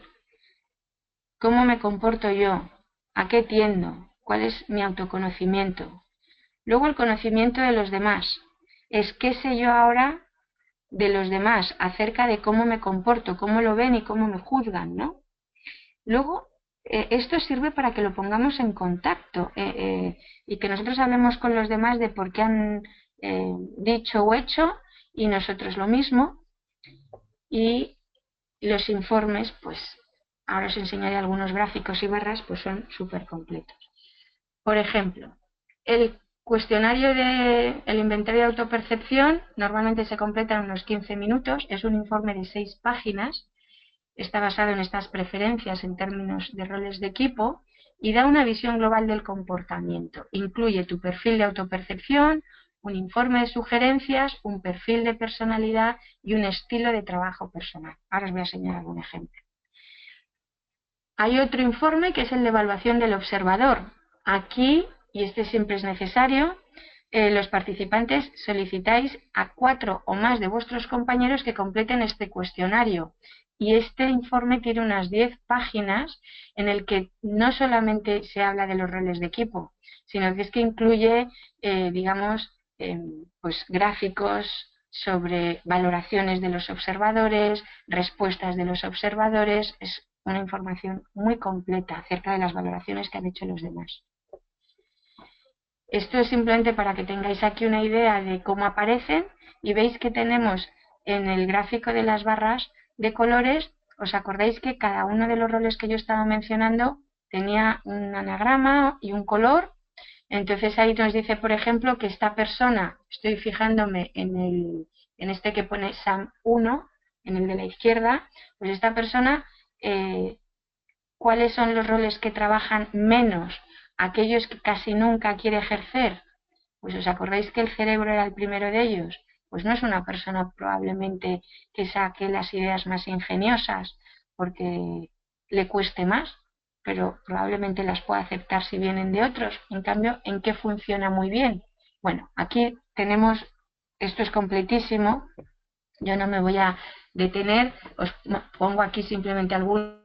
¿Cómo me comporto yo? ¿A qué tiendo? ¿Cuál es mi autoconocimiento? Luego, el conocimiento de los demás. Es qué sé yo ahora de los demás acerca de cómo me comporto, cómo lo ven y cómo me juzgan, ¿no? Luego, esto sirve para que lo pongamos en contacto y que nosotros hablemos con los demás de por qué han dicho o hecho y nosotros lo mismo. Y los informes, pues ahora os enseñaré algunos gráficos y barras, pues son súper completos. Por ejemplo, el cuestionario del inventario de autopercepción normalmente se completa en unos 15 minutos, es un informe de 6 páginas, está basado en estas preferencias en términos de roles de equipo y da una visión global del comportamiento. Incluye tu perfil de autopercepción, un informe de sugerencias, un perfil de personalidad y un estilo de trabajo personal. Ahora os voy a enseñar algún ejemplo. Hay otro informe que es el de evaluación del observador. Aquí, y este siempre es necesario, los participantes solicitáis a 4 o más de vuestros compañeros que completen este cuestionario. Y este informe tiene unas 10 páginas en el que no solamente se habla de los roles de equipo, sino que es que incluye, digamos, pues gráficos sobre valoraciones de los observadores, respuestas de los observadores. Es una información muy completa acerca de las valoraciones que han hecho los demás. Esto es simplemente para que tengáis aquí una idea de cómo aparecen y veis que tenemos en el gráfico de las barras de colores, os acordáis que cada uno de los roles que yo estaba mencionando tenía un anagrama y un color. Entonces ahí nos dice, por ejemplo, que esta persona, estoy fijándome en este que pone SAM 1, en el de la izquierda, pues esta persona, ¿cuáles son los roles que trabajan menos? Aquellos que casi nunca quiere ejercer. Pues os acordáis que el cerebro era el primero de ellos. Pues no es una persona probablemente que saque las ideas más ingeniosas porque le cueste más, pero probablemente las pueda aceptar si vienen de otros. En cambio, ¿en qué funciona muy bien? Bueno, aquí tenemos, esto es completísimo, yo no me voy a detener, os pongo aquí simplemente algunos.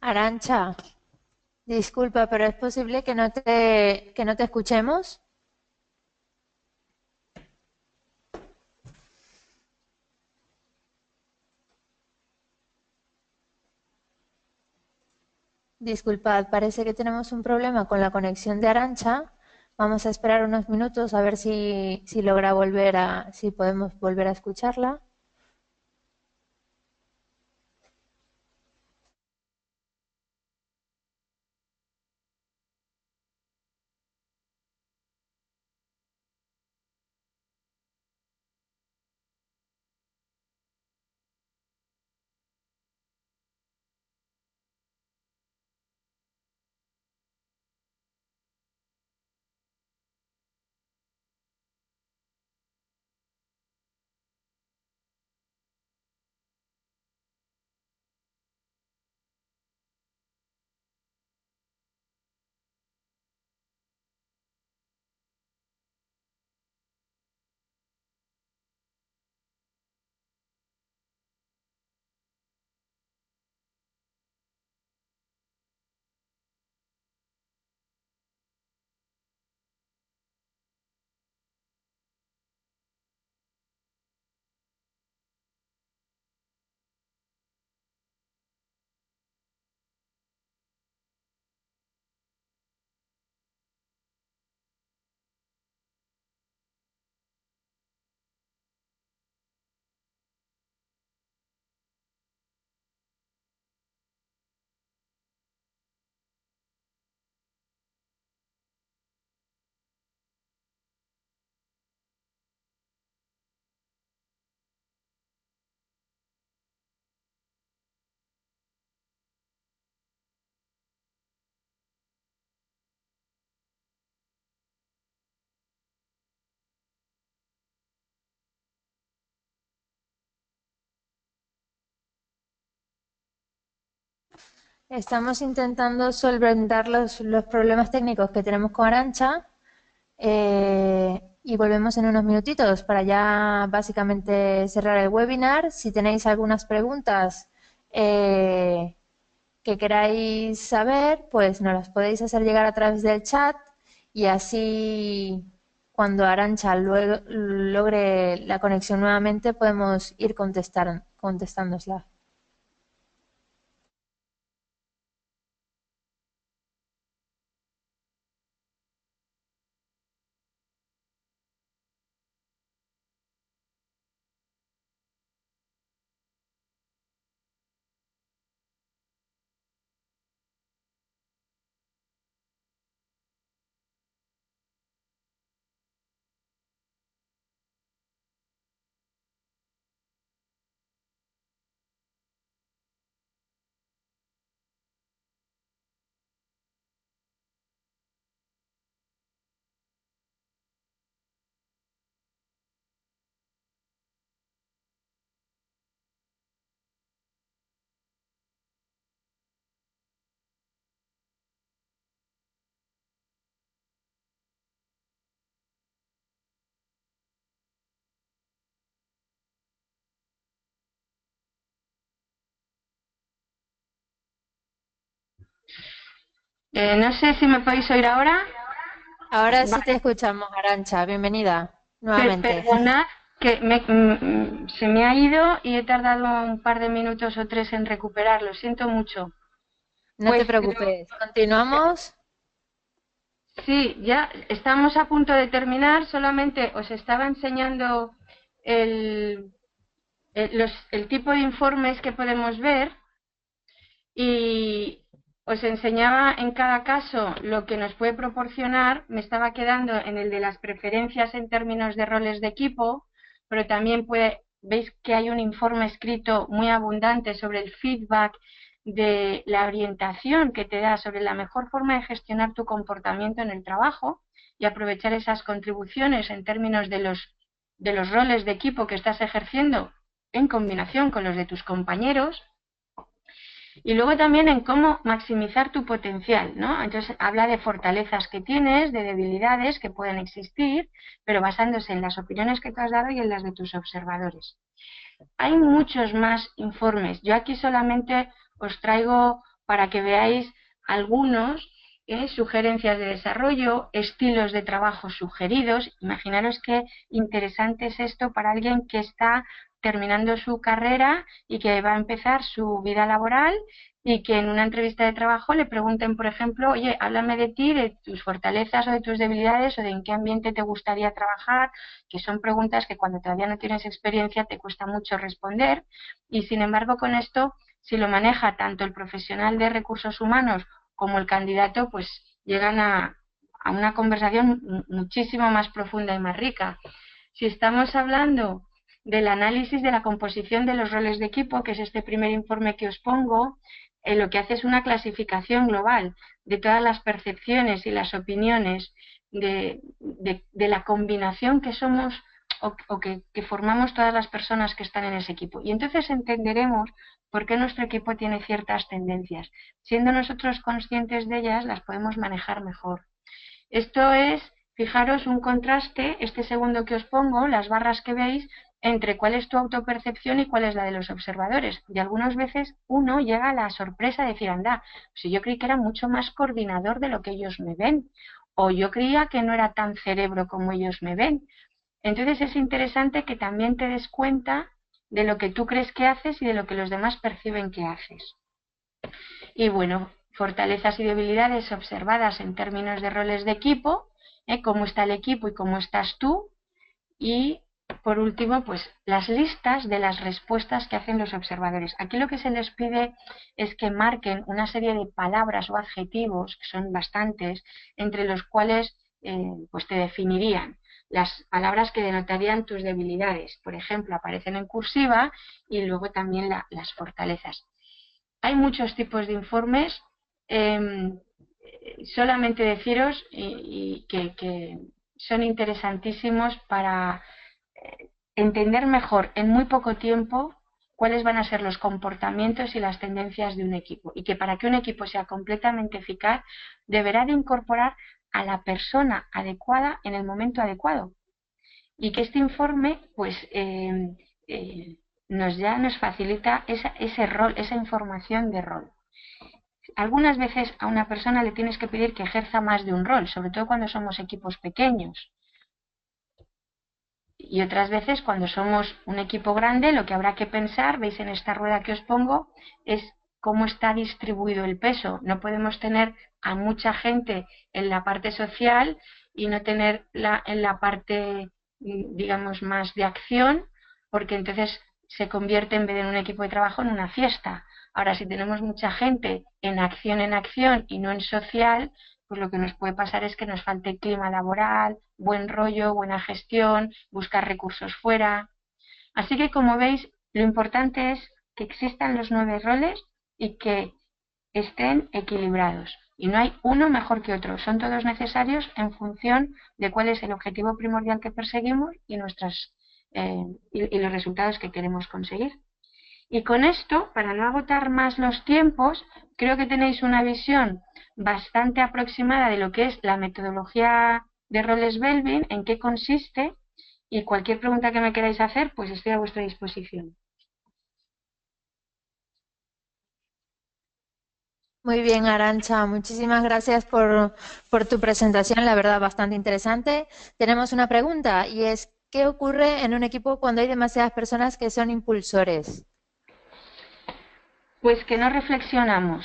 Arancha, disculpa, pero es posible que no te escuchemos. Disculpad, parece que tenemos un problema con la conexión de Arantxa. Vamos a esperar unos minutos a ver si logra si podemos volver a escucharla. Estamos intentando solventar los problemas técnicos que tenemos con Arantxa y volvemos en unos minutitos para ya básicamente cerrar el webinar. Si tenéis algunas preguntas que queráis saber, pues nos las podéis hacer llegar a través del chat y así cuando Arantxa logre la conexión nuevamente podemos ir contestándosla. No sé si me podéis oír ahora. Ahora sí te Vale. escuchamos, Arantxa. Bienvenida nuevamente. Perdonad que se me ha ido y he tardado un par de minutos o tres en recuperarlo. Siento mucho. No te Pues preocupes. Continuamos. sí, ya estamos a punto de terminar. Solamente os estaba enseñando el tipo de informes que podemos ver y os enseñaba en cada caso lo que nos puede proporcionar. Me estaba quedando en el de las preferencias en términos de roles de equipo, pero también veis que hay un informe escrito muy abundante sobre el feedback de la orientación que te da sobre la mejor forma de gestionar tu comportamiento en el trabajo y aprovechar esas contribuciones en términos de los roles de equipo que estás ejerciendo en combinación con los de tus compañeros. Y luego también en cómo maximizar tu potencial, ¿no? Entonces habla de fortalezas que tienes, de debilidades que pueden existir, pero basándose en las opiniones que te has dado y en las de tus observadores. Hay muchos más informes. Yo aquí solamente os traigo para que veáis algunos, sugerencias de desarrollo, estilos de trabajo sugeridos. Imaginaros qué interesante es esto para alguien que está terminando su carrera y que va a empezar su vida laboral y que en una entrevista de trabajo le pregunten, por ejemplo, oye, háblame de ti, de tus fortalezas o de tus debilidades o de en qué ambiente te gustaría trabajar, que son preguntas que cuando todavía no tienes experiencia te cuesta mucho responder y sin embargo con esto, si lo maneja tanto el profesional de recursos humanos como el candidato, pues llegan a una conversación muchísimo más profunda y más rica. Si estamos hablando del análisis de la composición de los roles de equipo, que es este primer informe que os pongo, lo que hace es una clasificación global de todas las percepciones y las opiniones de la combinación que somos o que formamos todas las personas que están en ese equipo. Y entonces entenderemos por qué nuestro equipo tiene ciertas tendencias. Siendo nosotros conscientes de ellas, las podemos manejar mejor. Esto es, fijaros, un contraste, este segundo que os pongo, las barras que veis, entre cuál es tu autopercepción y cuál es la de los observadores. Y algunas veces uno llega a la sorpresa de decir, anda, si yo creí que era mucho más coordinador de lo que ellos me ven, o yo creía que no era tan cerebro como ellos me ven. Entonces es interesante que también te des cuenta de lo que tú crees que haces y de lo que los demás perciben que haces. Y bueno, fortalezas y debilidades observadas en términos de roles de equipo, cómo está el equipo y cómo estás tú. Y por último, pues las listas de las respuestas que hacen los observadores. Aquí lo que se les pide es que marquen una serie de palabras o adjetivos, que son bastantes, entre los cuales pues te definirían. Las palabras que denotarían tus debilidades, por ejemplo, aparecen en cursiva y luego también las fortalezas. Hay muchos tipos de informes, solamente deciros que son interesantísimos para entender mejor en muy poco tiempo cuáles van a ser los comportamientos y las tendencias de un equipo y que para que un equipo sea completamente eficaz deberá de incorporar a la persona adecuada en el momento adecuado y que este informe pues nos facilita ese rol, esa información de rol. Algunas veces a una persona le tienes que pedir que ejerza más de un rol, sobre todo cuando somos equipos pequeños. Y otras veces cuando somos un equipo grande lo que habrá que pensar, veis en esta rueda que os pongo, es cómo está distribuido el peso. No podemos tener a mucha gente en la parte social y no tenerla en la parte, digamos, más de acción, porque entonces se convierte en vez de un equipo de trabajo en una fiesta. Ahora, si tenemos mucha gente en acción y no en social, pues lo que nos puede pasar es que nos falte clima laboral, buen rollo, buena gestión, buscar recursos fuera. Así que, como veis, lo importante es que existan los 9 roles y que estén equilibrados. Y no hay uno mejor que otro, son todos necesarios en función de cuál es el objetivo primordial que perseguimos y los resultados que queremos conseguir. Y con esto, para no agotar más los tiempos, creo que tenéis una visión bastante aproximada de lo que es la metodología de roles Belbin, en qué consiste, y cualquier pregunta que me queráis hacer, pues estoy a vuestra disposición. Muy bien, Arantxa, muchísimas gracias por tu presentación, la verdad, bastante interesante. Tenemos una pregunta y es, ¿qué ocurre en un equipo cuando hay demasiadas personas que son impulsores? Pues que no reflexionamos.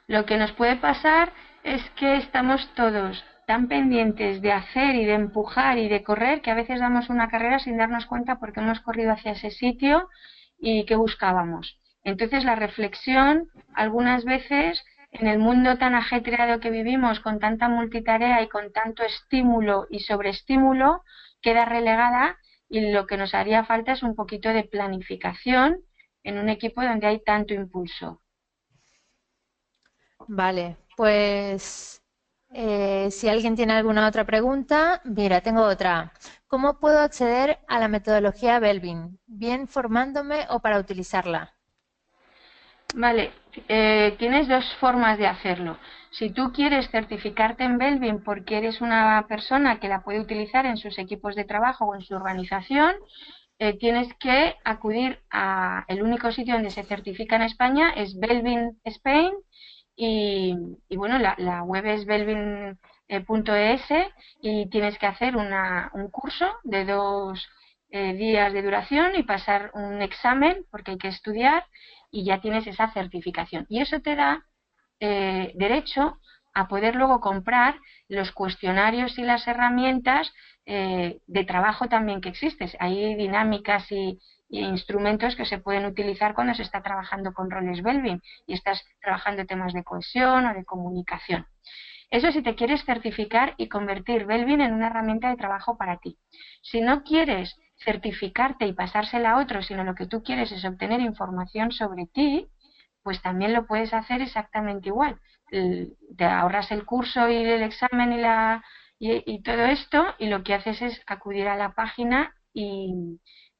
Lo que nos puede pasar es que estamos todos tan pendientes de hacer y de empujar y de correr que a veces damos una carrera sin darnos cuenta porque hemos corrido hacia ese sitio y que buscábamos. Entonces la reflexión, algunas veces, en el mundo tan ajetreado que vivimos, con tanta multitarea y con tanto estímulo y sobreestímulo, queda relegada y lo que nos haría falta es un poquito de planificación en un equipo donde hay tanto impulso. Vale, pues si alguien tiene alguna otra pregunta, mira, tengo otra. ¿Cómo puedo acceder a la metodología Belbin? ¿Bien formándome o para utilizarla? Vale, tienes 2 formas de hacerlo. Si tú quieres certificarte en Belbin porque eres una persona que la puede utilizar en sus equipos de trabajo o en su organización, tienes que acudir a el único sitio donde se certifica en España, es Belbin Spain, y bueno, la web es belbin.es y tienes que hacer un curso de 2 días de duración y pasar un examen, porque hay que estudiar, y ya tienes esa certificación. Y eso te da derecho a poder luego comprar los cuestionarios y las herramientas de trabajo también que existen. Hay dinámicas y instrumentos que se pueden utilizar cuando se está trabajando con roles Belvin y estás trabajando temas de cohesión o de comunicación. Eso si te quieres certificar y convertir Belvin en una herramienta de trabajo para ti. Si no quieres certificarte y pasársela a otros, sino lo que tú quieres es obtener información sobre ti, pues también lo puedes hacer exactamente igual. Te ahorras el curso y el examen y todo esto, y lo que haces es acudir a la página y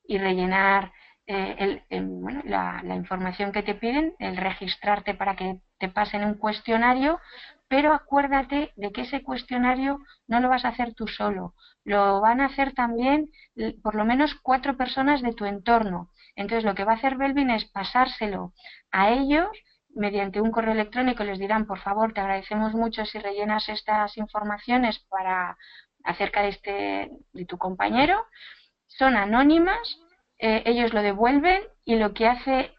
rellenar bueno, la información que te piden, el registrarte para que te pasen un cuestionario, pero acuérdate de que ese cuestionario no lo vas a hacer tú solo, lo van a hacer también por lo menos 4 personas de tu entorno. Entonces lo que va a hacer Belvin es pasárselo a ellos mediante un correo electrónico. Les dirán, por favor, te agradecemos mucho si rellenas estas informaciones para acerca de tu compañero. Son anónimas, ellos lo devuelven y lo que hace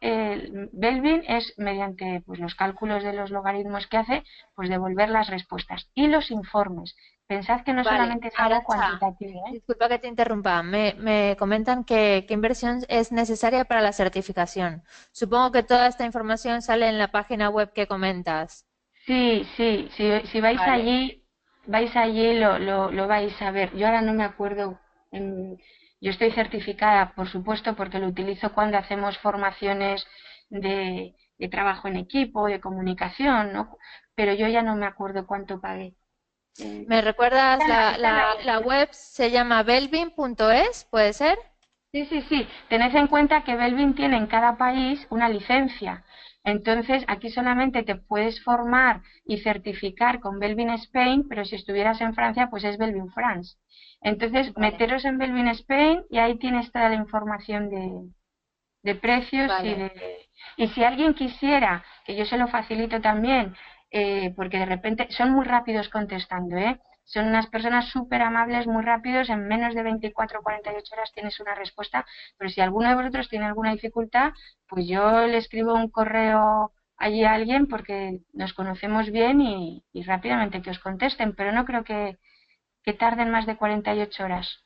Belvin es, mediante pues, los cálculos de los logaritmos que hace, pues devolver las respuestas y los informes. Pensad que no Vale, solamente es algo Arantxa, cuantitativo, ¿eh? disculpa que te interrumpa. Me comentan que qué inversión es necesaria para la certificación. Supongo que toda esta información sale en la página web que comentas. Sí, sí, si Vale. vais allí lo vais a ver. Yo ahora no me acuerdo, yo estoy certificada, por supuesto, porque lo utilizo cuando hacemos formaciones de trabajo en equipo, de comunicación, ¿no? Pero yo ya no me acuerdo cuánto pagué. Eh, ¿Me recuerdas está en la web. la web se llama belvin.es, puede ser? Sí, sí, sí. Tened en cuenta que Belvin tiene en cada país una licencia. Entonces, aquí solamente te puedes formar y certificar con Belvin Spain, pero si estuvieras en Francia, pues es Belvin France. Entonces, Vale, meteros en Belvin Spain y ahí tienes toda la información de precios vale. y si alguien quisiera, que yo se lo facilito también, porque de repente son muy rápidos contestando, ¿eh? Son unas personas súper amables, muy rápidos, en menos de 24 o 48 horas tienes una respuesta, pero si alguno de vosotros tiene alguna dificultad, pues yo le escribo un correo allí a alguien porque nos conocemos bien y rápidamente que os contesten, pero no creo que tarden más de 48 horas.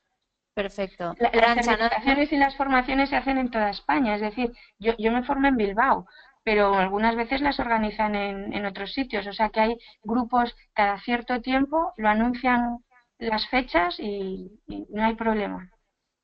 Perfecto. Las Arantxa, no, certificaciones y las formaciones se hacen en toda España, es decir, yo me formé en Bilbao, pero algunas veces las organizan en otros sitios, o sea que hay grupos cada cierto tiempo, lo anuncian las fechas y no hay problema.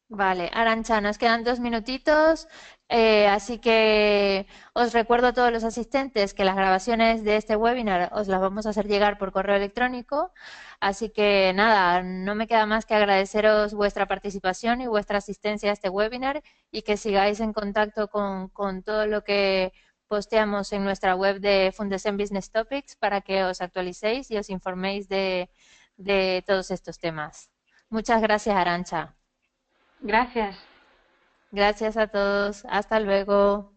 vale, Arantxa, nos quedan 2 minutitos, así que os recuerdo a todos los asistentes que las grabaciones de este webinar os las vamos a hacer llegar por correo electrónico, así que nada, no me queda más que agradeceros vuestra participación y vuestra asistencia a este webinar y que sigáis en contacto con todo lo que posteamos en nuestra web de Fundesen Business Topics para que os actualicéis y os informéis de todos estos temas. Muchas gracias, Arantxa. Gracias. Gracias a todos. Hasta luego.